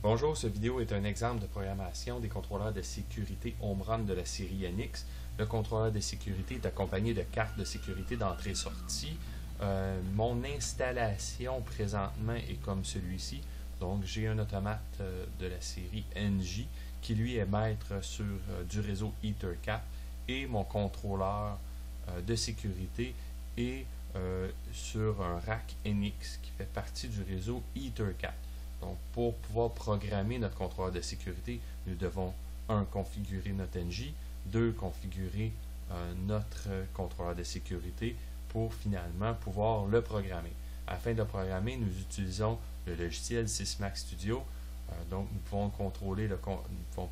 Bonjour, cette vidéo est un exemple de programmation des contrôleurs de sécurité home run de la série NX. Le contrôleur de sécurité est accompagné de cartes de sécurité d'entrée-sortie. Mon installation présentement est comme celui-ci. Donc, j'ai un automate de la série NJ qui lui est maître sur du réseau EtherCAT et mon contrôleur de sécurité est sur un rack NX qui fait partie du réseau EtherCAT. Donc, pour pouvoir programmer notre contrôleur de sécurité, nous devons, 1. configurer notre NJ, 2. configurer notre contrôleur de sécurité pour finalement pouvoir le programmer. Afin de le programmer, nous utilisons le logiciel Sysmax Studio. Donc, nous pouvons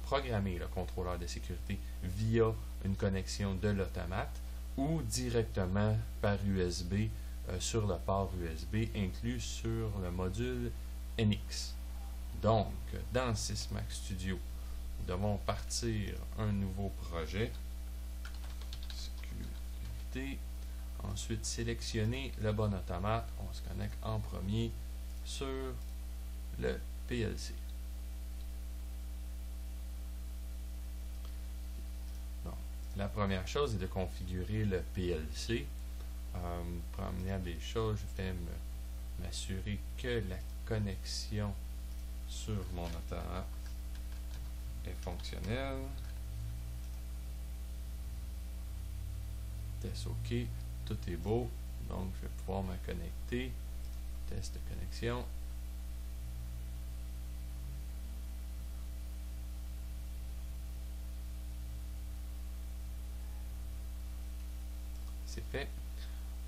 programmer le contrôleur de sécurité via une connexion de l'automate ou directement par USB sur le port USB inclus sur le module NX. Donc, dans Sysmax Studio, nous devons partir un nouveau projet. Sécurité. Ensuite, sélectionner le bon automate. On se connecte en premier sur le PLC. Donc, la première chose est de configurer le PLC. Première des choses, je vais m'assurer que la connexion sur mon automate est fonctionnelle. Test OK, tout est beau. Donc, je vais pouvoir me connecter. Test de connexion. C'est fait.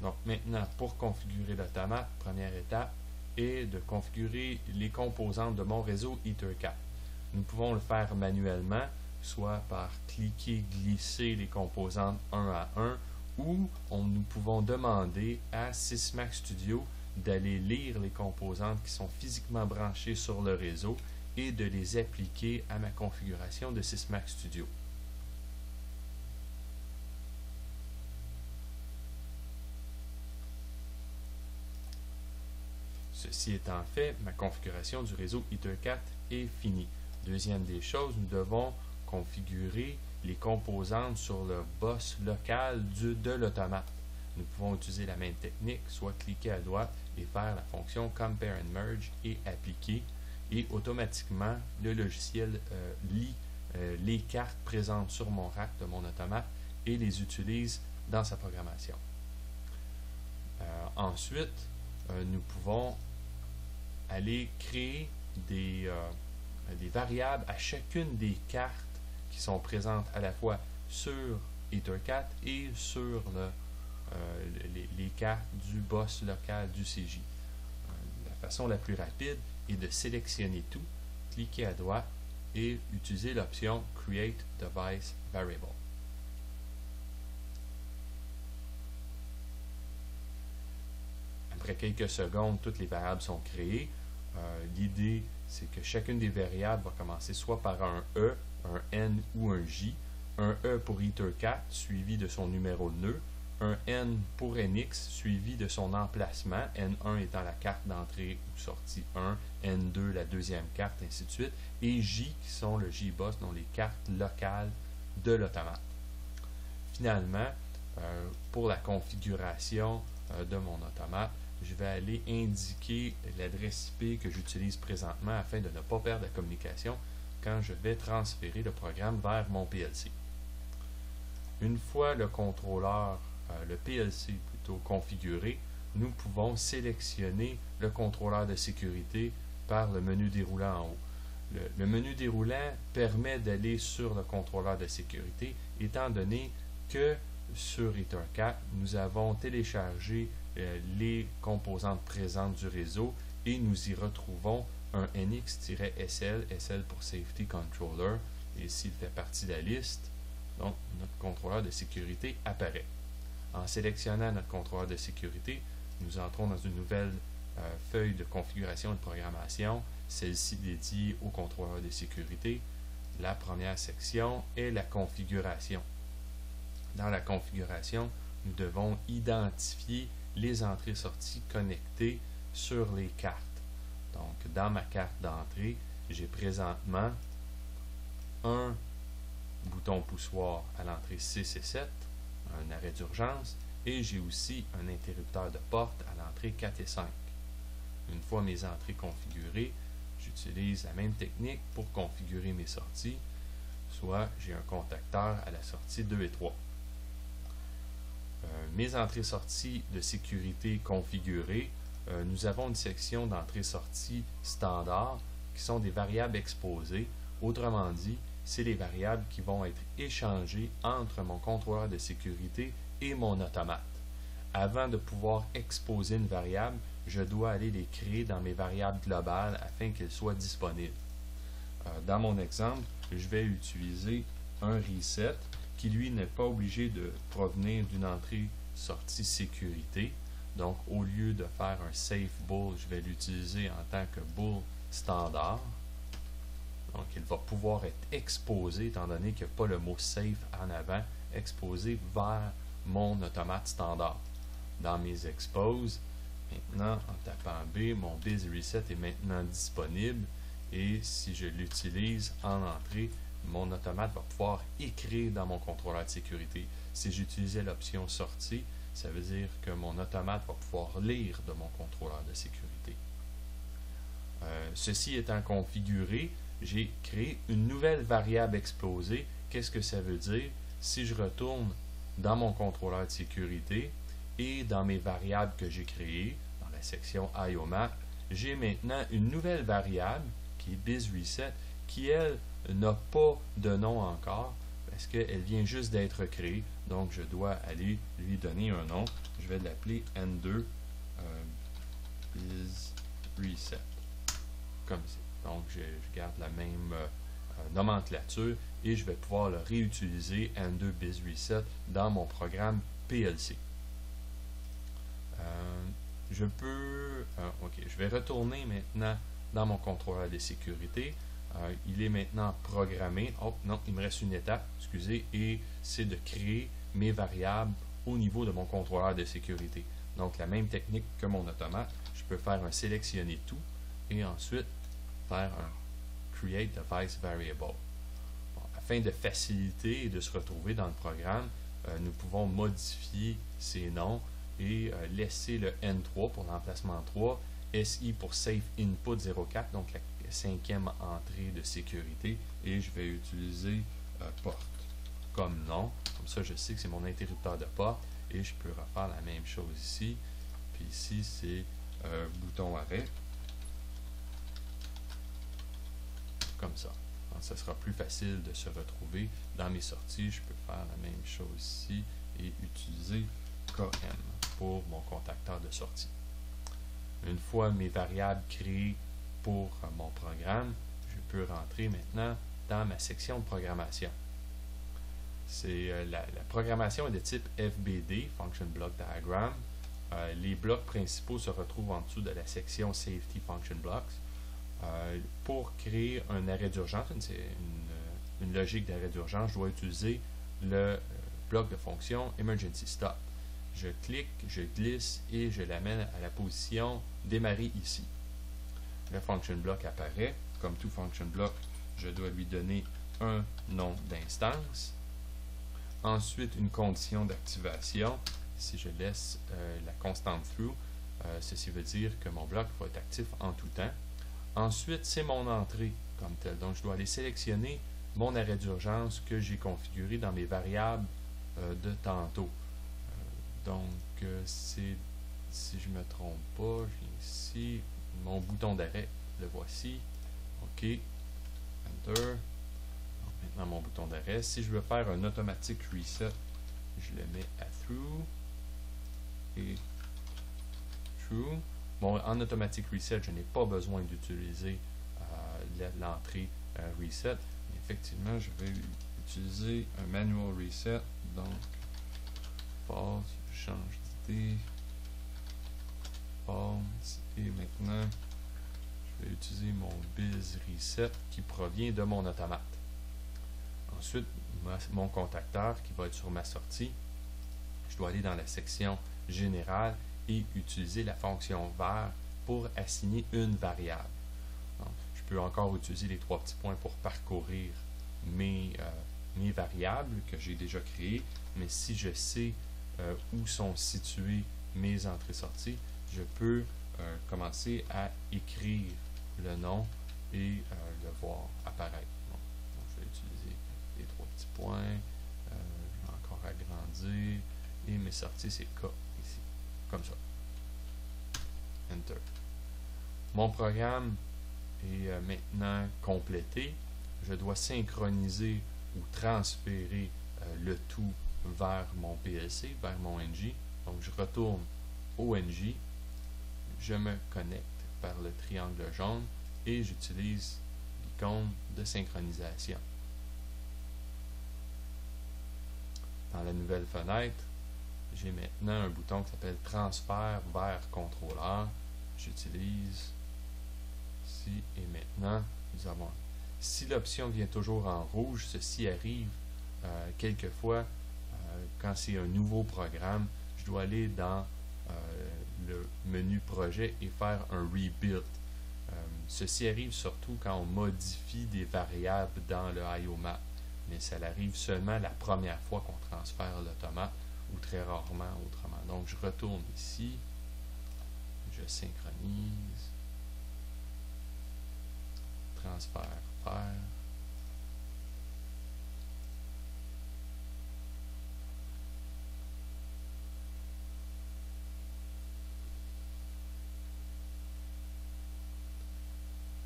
Donc, maintenant, pour configurer l'automate, première étape est de configurer les composantes de mon réseau EtherCAT. Nous pouvons le faire manuellement, soit par cliquer, glisser les composantes un à un, ou nous pouvons demander à Sysmax Studio d'aller lire les composantes qui sont physiquement branchées sur le réseau et de les appliquer à ma configuration de Sysmax Studio. Ceci étant fait, ma configuration du réseau EtherCAT est finie. Deuxième des choses, nous devons configurer les composantes sur le bus local de l'automate. Nous pouvons utiliser la même technique, soit cliquer à droite et faire la fonction Compare and Merge et appliquer. Et automatiquement, le logiciel lit les cartes présentes sur mon rack de mon automate et les utilise dans sa programmation. Ensuite, nous pouvons aller créer des variables à chacune des cartes qui sont présentes à la fois sur EtherCAT et sur les cartes du boss local du CJ. La façon la plus rapide est de sélectionner tout, cliquer à droite et utiliser l'option Create Device Variable. Après quelques secondes, toutes les variables sont créées. L'idée, c'est que chacune des variables va commencer soit par un E, un N ou un J. Un E pour EtherCAT suivi de son numéro de nœud. Un N pour NX suivi de son emplacement, N1 étant la carte d'entrée ou sortie 1, N2 la deuxième carte, ainsi de suite, et J qui sont le JBoss, donc les cartes locales de l'automate. Finalement, pour la configuration de mon automate, je vais aller indiquer l'adresse IP que j'utilise présentement afin de ne pas perdre la communication quand je vais transférer le programme vers mon PLC. Une fois le contrôleur, le PLC plutôt configuré, nous pouvons sélectionner le contrôleur de sécurité par le menu déroulant en haut. Le menu déroulant permet d'aller sur le contrôleur de sécurité étant donné que sur EtherCAT, nous avons téléchargé les composantes présentes du réseau et nous y retrouvons un NX-SL, SL pour Safety Controller, et s'il fait partie de la liste, donc notre contrôleur de sécurité apparaît. En sélectionnant notre contrôleur de sécurité, nous entrons dans une nouvelle feuille de configuration et de programmation, celle-ci dédiée au contrôleur de sécurité. La première section est la configuration. Dans la configuration, nous devons identifier les entrées-sorties connectées sur les cartes. Donc, dans ma carte d'entrée, j'ai présentement un bouton poussoir à l'entrée 6 et 7, un arrêt d'urgence, et j'ai aussi un interrupteur de porte à l'entrée 4 et 5. Une fois mes entrées configurées, j'utilise la même technique pour configurer mes sorties, soit j'ai un contacteur à la sortie 2 et 3. Mes entrées-sorties de sécurité configurées, nous avons une section d'entrée-sortie standard qui sont des variables exposées. Autrement dit, c'est les variables qui vont être échangées entre mon contrôleur de sécurité et mon automate. Avant de pouvoir exposer une variable, je dois aller les créer dans mes variables globales afin qu'elles soient disponibles. Dans mon exemple, je vais utiliser un reset qui, lui, n'est pas obligé de provenir d'une entrée-sortie sécurité. Donc, au lieu de faire un safe bool, je vais l'utiliser en tant que bool standard. Donc, il va pouvoir être exposé, étant donné qu'il n'y a pas le mot safe en avant, exposé vers mon automate standard. Dans mes exposes, maintenant, en tapant B, mon BizReset est maintenant disponible. Et si je l'utilise en entrée, mon automate va pouvoir écrire dans mon contrôleur de sécurité. Si j'utilisais l'option sortie, ça veut dire que mon automate va pouvoir lire de mon contrôleur de sécurité. Ceci étant configuré, j'ai créé une nouvelle variable exposée. Qu'est-ce que ça veut dire? Si je retourne dans mon contrôleur de sécurité et dans mes variables que j'ai créées, dans la section IOMAP, j'ai maintenant une nouvelle variable qui est BizReset, qui, elle, n'a pas de nom encore, parce qu'elle vient juste d'être créée. Donc, je dois aller lui donner un nom. Je vais l'appeler N2 BizReset. Comme ça. Donc, je garde la même nomenclature et je vais pouvoir le réutiliser, N2 BizReset, dans mon programme PLC. Je vais retourner maintenant dans mon contrôleur de sécurité. Il est maintenant programmé. Oh non, il me reste une étape, excusez, et c'est de créer mes variables au niveau de mon contrôleur de sécurité. Donc, la même technique que mon automate, je peux faire un sélectionner tout et ensuite faire un create device variable. Bon, afin de faciliter et de se retrouver dans le programme, nous pouvons modifier ces noms et laisser le N3 pour l'emplacement 3, SI pour Safe Input 04, donc la cinquième entrée de sécurité, et je vais utiliser porte comme nom. Comme ça, je sais que c'est mon interrupteur de porte, et je peux refaire la même chose ici. Puis ici, c'est bouton arrêt. Comme ça. Donc, ça sera plus facile de se retrouver dans mes sorties. Je peux faire la même chose ici et utiliser KM pour mon contacteur de sortie. Une fois mes variables créées pour mon programme, je peux rentrer maintenant dans ma section de programmation. La programmation est de type FBD, Function Block Diagram. Les blocs principaux se retrouvent en dessous de la section Safety Function Blocks. Pour créer un arrêt d'urgence, une logique d'arrêt d'urgence, je dois utiliser le bloc de fonction Emergency Stop. Je clique, je glisse et je l'amène à la position démarrer ici. Le function block apparaît. Comme tout function block, je dois lui donner un nom d'instance. Ensuite, une condition d'activation. Si je laisse la constante through, ceci veut dire que mon bloc va être actif en tout temps. Ensuite, c'est mon entrée comme telle. Donc, je dois aller sélectionner mon arrêt d'urgence que j'ai configuré dans mes variables de tantôt. Donc, si je ne me trompe pas, je viens ici, mon bouton d'arrêt, le voici. OK. Enter. Donc, maintenant, mon bouton d'arrêt. Si je veux faire un automatique reset, je le mets à through et true. Bon, en automatic reset, je n'ai pas besoin d'utiliser l'entrée reset. Mais effectivement, je vais utiliser un manual reset. Donc, false, je change d'idée. False. Et maintenant, je vais utiliser mon BizReset qui provient de mon automate. Ensuite, mon contacteur qui va être sur ma sortie. Je dois aller dans la section générale et utiliser la fonction var pour assigner une variable. Donc, je peux encore utiliser les 3 petits points pour parcourir mes variables que j'ai déjà créées, mais si je sais où sont situées mes entrées-sorties, je peux commencer à écrire le nom et le voir apparaître. Donc, je vais utiliser les 3 petits points, je vais encore agrandir, et mes sorties, c'est K ici, comme ça. Enter. Mon programme est maintenant complété. Je dois synchroniser ou transférer le tout vers mon PLC, vers mon NG. Donc, je retourne au NG, je me connecte par le triangle jaune et j'utilise l'icône de synchronisation. Dans la nouvelle fenêtre, j'ai maintenant un bouton qui s'appelle Transfert vers contrôleur. J'utilise ici et maintenant, nous avons. Si l'option vient toujours en rouge, ceci arrive quelquefois quand c'est un nouveau programme. Je dois aller dans le menu projet et faire un rebuild. Ceci arrive surtout quand on modifie des variables dans le IOMap, mais ça arrive seulement la première fois qu'on transfère l'automate ou très rarement autrement. Donc je retourne ici, je synchronise, transfert faire.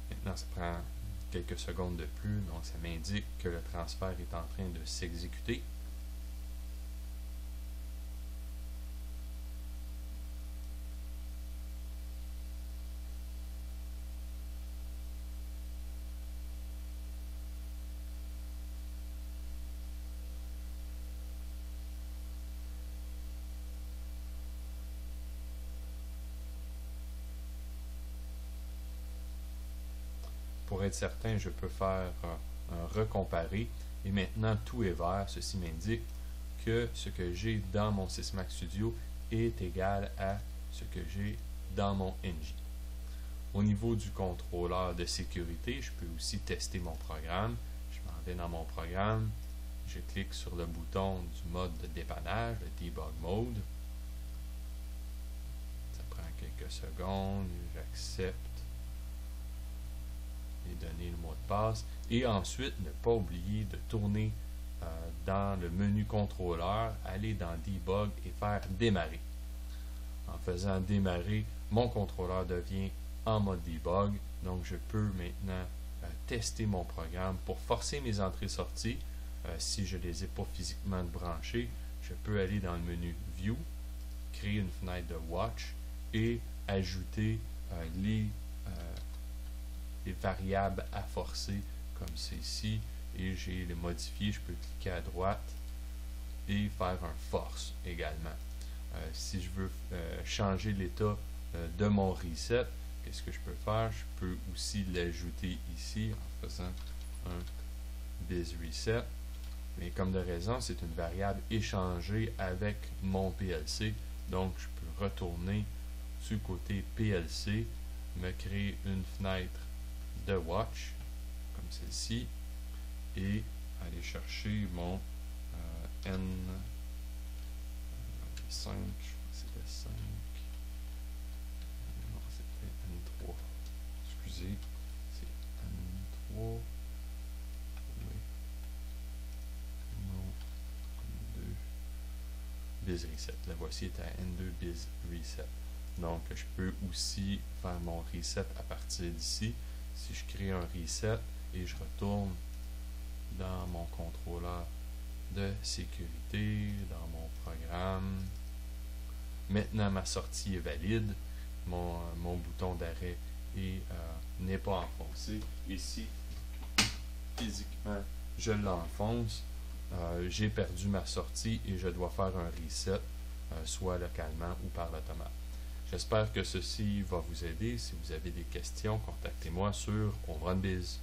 Maintenant, ça prend quelques secondes de plus, donc ça m'indique que le transfert est en train de s'exécuter. Pour être certain, je peux faire un recomparer et maintenant tout est vert. Ceci m'indique que ce que j'ai dans mon Sysmax Studio est égal à ce que j'ai dans mon NG. Au niveau du contrôleur de sécurité, je peux aussi tester mon programme. Je m'en vais dans mon programme, je clique sur le bouton du mode de dépannage, le Debug Mode. Ça prend quelques secondes, j'accepte et donner le mot de passe. Et ensuite, ne pas oublier de tourner dans le menu contrôleur, aller dans Debug et faire démarrer. En faisant démarrer, mon contrôleur devient en mode debug. Donc, je peux maintenant tester mon programme pour forcer mes entrées-sorties. Si je ne les ai pas physiquement branchées, je peux aller dans le menu View, créer une fenêtre de Watch et ajouter les variables à forcer comme c'est ici, et j'ai les modifier. Je peux cliquer à droite et faire un force également. Si je veux changer l'état de mon reset, qu'est-ce que je peux faire? Je peux aussi l'ajouter ici en faisant un biz reset, mais comme de raison, c'est une variable échangée avec mon PLC, donc je peux retourner sur le côté PLC, me créer une fenêtre de Watch comme celle-ci et aller chercher mon N5, c'était 5, non, c'était N3, excusez, c'est N3, oui, non, N2, biz reset, la voici est à N2 biz reset. Donc je peux aussi faire mon reset à partir d'ici. Si je crée un reset et je retourne dans mon contrôleur de sécurité, dans mon programme, maintenant ma sortie est valide, mon bouton d'arrêt n'est pas enfoncé. Ici, physiquement, je l'enfonce, j'ai perdu ma sortie et je dois faire un reset, soit localement ou par l'automate. J'espère que ceci va vous aider. Si vous avez des questions, contactez-moi sur OnRunBiz.